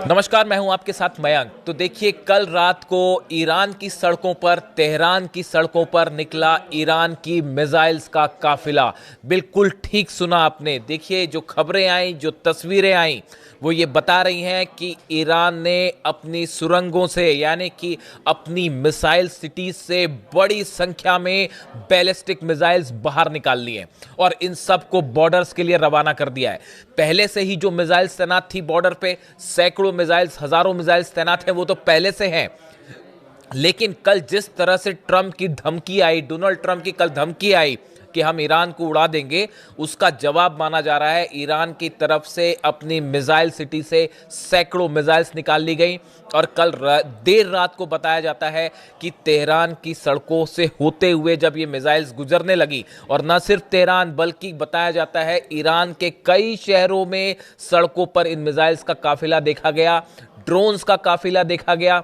नमस्कार, मैं हूं आपके साथ मयंक। तो देखिए, कल रात को ईरान की सड़कों पर, तेहरान की सड़कों पर निकला ईरान की मिसाइल्स का काफिला। बिल्कुल ठीक सुना आपने। देखिए, जो खबरें आई, जो तस्वीरें आई, वो ये बता रही हैं कि ईरान ने अपनी सुरंगों से, यानी कि अपनी मिसाइल सिटीज से बड़ी संख्या में बैलिस्टिक मिसाइल्स बाहर निकाल ली हैं और इन सब को बॉर्डर्स के लिए रवाना कर दिया है। पहले से ही जो मिसाइल्स तैनात थी बॉर्डर पे, सैकड़ों मिसाइल्स, हजारों मिसाइल्स तैनात हैं, वो तो पहले से हैं। लेकिन कल जिस तरह से ट्रंप की धमकी आई, डोनाल्ड ट्रंप की कल धमकी आई कि हम ईरान को उड़ा देंगे, उसका जवाब माना जा रहा है। ईरान की तरफ से अपनी मिसाइल सिटी से सैकड़ों मिसाइल्स निकाल ली गई और कल देर रात को बताया जाता है कि तेहरान की सड़कों से होते हुए जब ये मिसाइल्स गुजरने लगी, और न सिर्फ तेहरान बल्कि बताया जाता है ईरान के कई शहरों में सड़कों पर इन मिसाइल्स का काफिला देखा गया, ड्रोन्स का काफिला देखा गया।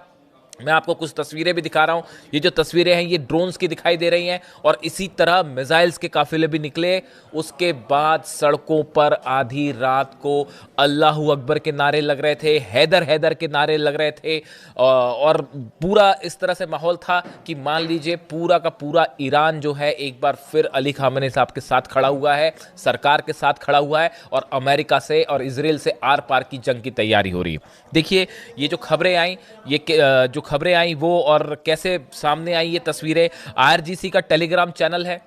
मैं आपको कुछ तस्वीरें भी दिखा रहा हूं। ये जो तस्वीरें हैं ये ड्रोन्स की दिखाई दे रही हैं और इसी तरह मिसाइल्स के काफिले भी निकले। उसके बाद सड़कों पर आधी रात को अल्लाहू अकबर के नारे लग रहे थे, हैदर हैदर के नारे लग रहे थे और पूरा इस तरह से माहौल था कि मान लीजिए पूरा का पूरा ईरान जो है एक बार फिर अली खामेनी साहब के साथ खड़ा हुआ है, सरकार के साथ खड़ा हुआ है और अमेरिका से और इजराइल से आर पार की जंग की तैयारी हो रही है। देखिए, ये जो खबरें आई, ये जो खबरें आई वो और कैसे सामने आई ये तस्वीरें, आईआरजीसी का टेलीग्राम चैनल है,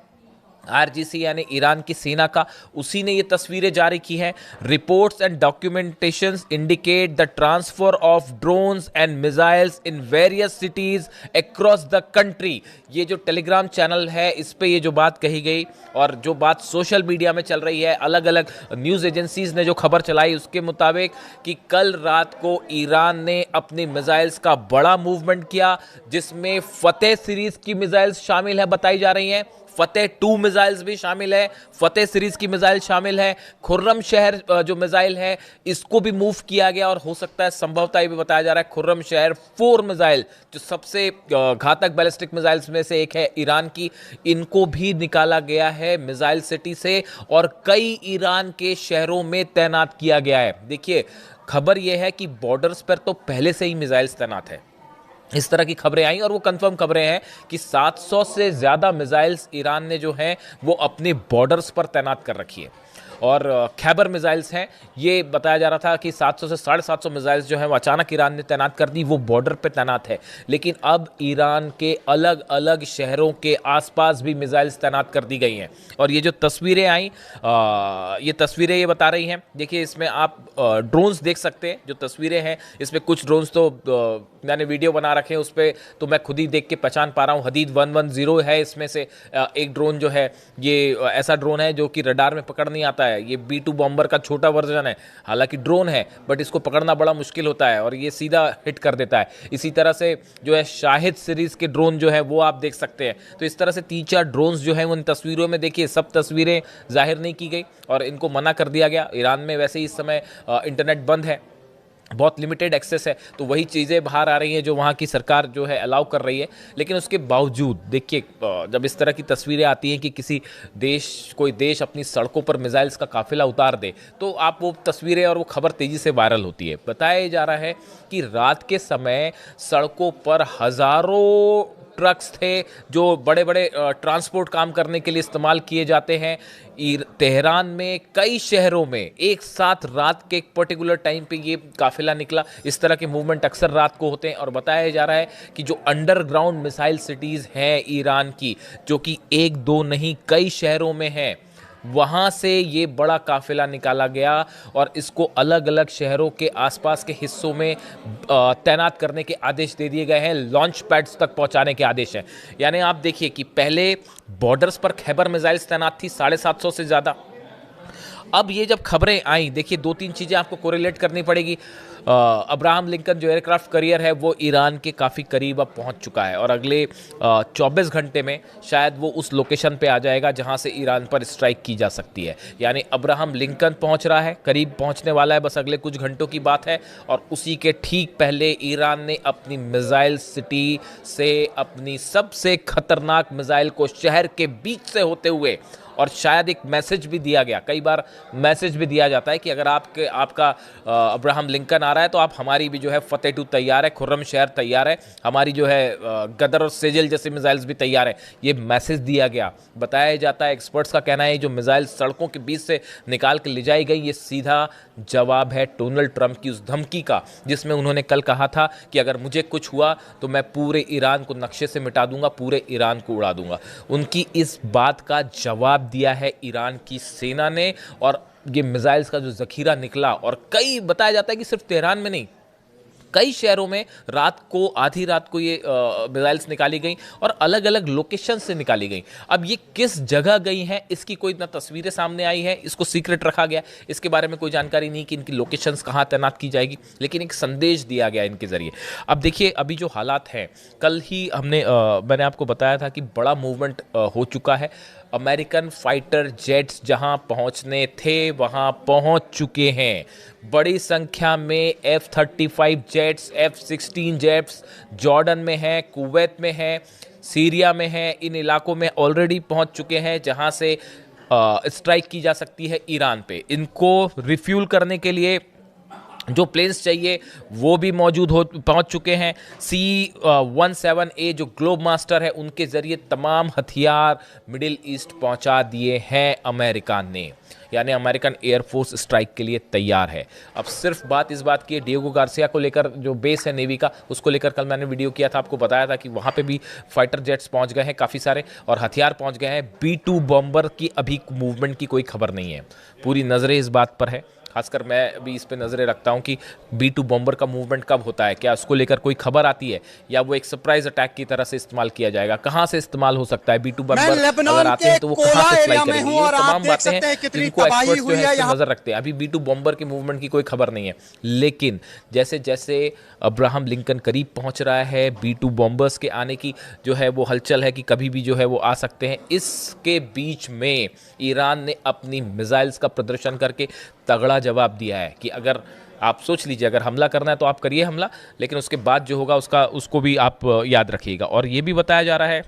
आईआरजीसी यानी ईरान की सेना का, उसी ने ये तस्वीरें जारी की हैं। Reports and documentations indicate the transfer of drones and missiles in various cities across the country. ये जो टेलीग्राम चैनल है इस पे ये जो बात कही गई और जो बात सोशल मीडिया में चल रही है, अलग अलग न्यूज़ एजेंसीज ने जो खबर चलाई उसके मुताबिक कि कल रात को ईरान ने अपनी मिसाइल्स का बड़ा मूवमेंट किया, जिसमें फतेह सीरीज की मिसाइल्स शामिल है, बताई जा रही हैं। फतेह 2 मिसाइल्स भी शामिल है, फतेह सीरीज की मिसाइल शामिल है। खुर्रम शहर जो मिसाइल है इसको भी मूव किया गया और हो सकता है, संभवतः ये भी बताया जा रहा है, खुर्रम शहर 4 मिसाइल जो सबसे घातक बैलिस्टिक मिसाइल्स में से एक है ईरान की, इनको भी निकाला गया है मिसाइल सिटी से और कई ईरान के शहरों में तैनात किया गया है। देखिए, खबर यह है कि बॉर्डर्स पर तो पहले से ही मिसाइल्स तैनात है, इस तरह की खबरें आई और वो कंफर्म खबरें हैं कि 700 से ज़्यादा मिसाइल्स ईरान ने जो हैं वो अपने बॉर्डर्स पर तैनात कर रखी है। और खैबर मिसाइल्स हैं, ये बताया जा रहा था कि 700 से 750 मिसाइल्स जो हैं वो अचानक ईरान ने तैनात कर दी, वो बॉर्डर पे तैनात है। लेकिन अब ईरान के अलग अलग शहरों के आसपास भी मिसाइल्स तैनात कर दी गई हैं। और ये जो तस्वीरें आई, ये तस्वीरें ये बता रही हैं, देखिए इसमें आप ड्रोन्स देख सकते हैं। जो तस्वीरें हैं इसमें कुछ ड्रोन्स तो मैंने वीडियो बना रखे हैं, उस पर तो मैं खुद ही देख के पहचान पा रहा हूँ। हदीद 110 है इसमें से एक ड्रोन जो है, ये ऐसा ड्रोन है जो कि रडार में पकड़ नहीं आता है। ये B2 बॉम्बर का छोटा वर्जन है, हालांकि ड्रोन है बट इसको पकड़ना बड़ा मुश्किल होता है और ये सीधा हिट कर देता है। इसी तरह से जो है शाहिद सीरीज के ड्रोन जो है वो आप देख सकते हैं। तो इस तरह से 3-4 ड्रोन्स जो है उन तस्वीरों में, देखिए सब तस्वीरें जाहिर नहीं की गई और इनको मना कर दिया गया। ईरान में वैसे ही इस समय इंटरनेट बंद है, बहुत लिमिटेड एक्सेस है, तो वही चीज़ें बाहर आ रही हैं जो वहाँ की सरकार जो है अलाउ कर रही है। लेकिन उसके बावजूद देखिए, जब इस तरह की तस्वीरें आती हैं कि किसी देश, कोई देश अपनी सड़कों पर मिसाइल्स का काफिला उतार दे, तो आप वो तस्वीरें और वो खबर तेज़ी से वायरल होती है। बताया जा रहा है कि रात के समय सड़कों पर हज़ारों ट्रक्स थे जो बड़े बड़े ट्रांसपोर्ट काम करने के लिए इस्तेमाल किए जाते हैं। तेहरान में कई शहरों में एक साथ रात के एक पर्टिकुलर टाइम पे ये काफिला निकला। इस तरह के मूवमेंट अक्सर रात को होते हैं और बताया जा रहा है कि जो अंडरग्राउंड मिसाइल सिटीज़ हैं ईरान की, जो कि एक दो नहीं कई शहरों में हैं, वहाँ से ये बड़ा काफिला निकाला गया और इसको अलग अलग शहरों के आसपास के हिस्सों में तैनात करने के आदेश दे दिए गए हैं, लॉन्च पैड्स तक पहुँचाने के आदेश हैं। यानी आप देखिए कि पहले बॉर्डर्स पर खैबर मिसाइल्स तैनात थी 750 से ज़्यादा। अब ये जब खबरें आई, देखिए 2-3 चीज़ें आपको कोरिलेट करनी पड़ेगी। अब्राहम लिंकन जो एयरक्राफ्ट करियर है वो ईरान के काफ़ी करीब अब पहुंच चुका है और अगले 24 घंटे में शायद वो उस लोकेशन पे आ जाएगा जहां से ईरान पर स्ट्राइक की जा सकती है। यानी अब्राहम लिंकन पहुंच रहा है, करीब पहुंचने वाला है, बस अगले कुछ घंटों की बात है। और उसी के ठीक पहले ईरान ने अपनी मिसाइल सिटी से अपनी सबसे खतरनाक मिसाइल को शहर के बीच से होते हुए और शायद एक मैसेज भी दिया गया, कई बार मैसेज भी दिया जाता है कि अगर आपका अब्राहम लिंकन आ रहा है तो आप हमारी भी जो है फतेह 2 तैयार है, खुर्रम शहर तैयार है, हमारी जो है गदर और सेजल जैसे मिसाइल्स भी तैयार है। ये मैसेज दिया गया। बताया जाता है, एक्सपर्ट्स का कहना है जो मिसाइल सड़कों के बीच से निकाल के ले जाई गई, ये सीधा जवाब है डोनाल्ड ट्रंप की उस धमकी का जिसमें उन्होंने कल कहा था कि अगर मुझे कुछ हुआ तो मैं पूरे ईरान को नक्शे से मिटा दूंगा, पूरे ईरान को उड़ा दूंगा। उनकी इस बात का जवाब दिया है ईरान की सेना ने, और ये मिसाइल्स का जो जखीरा निकला, और कई बताया जाता है कि सिर्फ तेहरान में नहीं, कई शहरों में रात को, आधी रात को ये मिसाइल्स निकाली गई और अलग अलग लोकेशन से निकाली गई। अब ये किस जगह गई हैं इसकी कोई ना तस्वीरें सामने आई हैं, इसको सीक्रेट रखा गया, इसके बारे में कोई जानकारी नहीं कि इनकी लोकेशंस कहाँ तैनात की जाएगी, लेकिन एक संदेश दिया गया इनके ज़रिए। अब देखिए अभी जो हालात हैं, कल ही मैंने आपको बताया था कि बड़ा मूवमेंट हो चुका है। अमेरिकन फाइटर जेट्स जहां पहुंचने थे वहां पहुंच चुके हैं। बड़ी संख्या में F-35 jets, F-16 jets Jordan में हैं, कुवैत में हैं, सीरिया में हैं, इन इलाकों में ऑलरेडी पहुंच चुके हैं जहां से स्ट्राइक की जा सकती है ईरान पे। इनको रिफ्यूल करने के लिए जो प्लेन्स चाहिए वो भी पहुंच चुके हैं। C-17A जो ग्लोब मास्टर है उनके ज़रिए तमाम हथियार मिडिल ईस्ट पहुंचा दिए हैं अमेरिका ने, यानी अमेरिकन एयरफोर्स स्ट्राइक के लिए तैयार है। अब सिर्फ बात इस बात की है, डिएगो गार्सिया को लेकर जो बेस है नेवी का, उसको लेकर कल मैंने वीडियो किया था, आपको बताया था कि वहाँ पे भी फाइटर जेट्स पहुँच गए हैं काफ़ी सारे और हथियार पहुँच गए हैं। B-2 बॉम्बर की अभी मूवमेंट की कोई खबर नहीं है, पूरी नज़रें इस बात पर है, खासकर मैं भी इस पे नज़रें रखता हूं कि B-2 बॉम्बर का मूवमेंट कब होता है, क्या उसको लेकर कोई खबर आती है या वो एक सरप्राइज अटैक की तरह से इस्तेमाल किया जाएगा, कहाँ से इस्तेमाल हो सकता है, B-2 बॉम्बर अगर आते हैं तो वो कहाँ से फ्लाई करेंगे, ये तमाम बातें हैं जिनको एक्सपर्ट्स जो है इस पे नज़र रखते हैं। अभी B-2 बॉम्बर की मूवमेंट की कोई खबर नहीं है, लेकिन जैसे जैसे अब्राहम लिंकन करीब पहुंच रहा है, B-2 बॉम्बर्स के आने की जो है वो हलचल है कि कभी भी जो है वो आ सकते हैं। इसके बीच में ईरान ने अपनी मिसाइल्स का प्रदर्शन करके तगड़ा जवाब दिया है कि अगर आप सोच लीजिए, अगर हमला करना है तो आप करिए हमला, लेकिन उसके बाद जो होगा उसको भी आप याद रखिएगा। और ये भी बताया जा रहा है,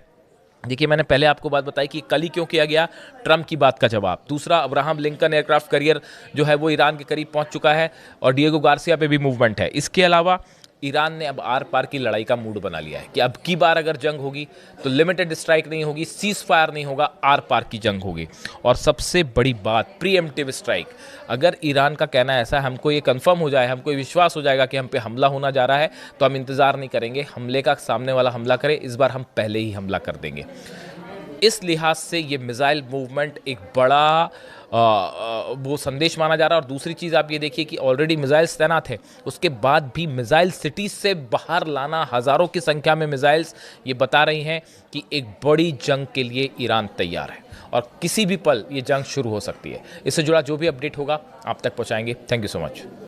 देखिए मैंने पहले आपको बात बताई कि कल ही क्यों किया गया, ट्रंप की बात का जवाब। दूसरा, अब्राहम लिंकन एयरक्राफ्ट कैरियर जो है वो ईरान के करीब पहुंच चुका है और डिएगो गार्सिया पे भी मूवमेंट है। इसके अलावा ईरान ने अब आर पार की लड़ाई का मूड बना लिया है कि अब की बार अगर जंग होगी तो लिमिटेड स्ट्राइक नहीं होगी, सीज फायर नहीं होगा, आर पार की जंग होगी। और सबसे बड़ी बात, प्रीएम्प्टिव स्ट्राइक। अगर ईरान का कहना ऐसा है, हमको ये कंफर्म हो जाए, हमको ये विश्वास हो जाएगा कि हम पे हमला होना जा रहा है, तो हम इंतज़ार नहीं करेंगे हमले का, सामने वाला हमला करे, इस बार हम पहले ही हमला कर देंगे। इस लिहाज से ये मिसाइल मूवमेंट एक बड़ा वो संदेश माना जा रहा है। और दूसरी चीज़ आप ये देखिए कि ऑलरेडी मिसाइल्स तैनात हैं, उसके बाद भी मिसाइल सिटीज़ से बाहर लाना, हज़ारों की संख्या में मिसाइल्स, ये बता रही हैं कि एक बड़ी जंग के लिए ईरान तैयार है और किसी भी पल ये जंग शुरू हो सकती है। इससे जुड़ा जो भी अपडेट होगा आप तक पहुँचाएंगे। Thank you so much.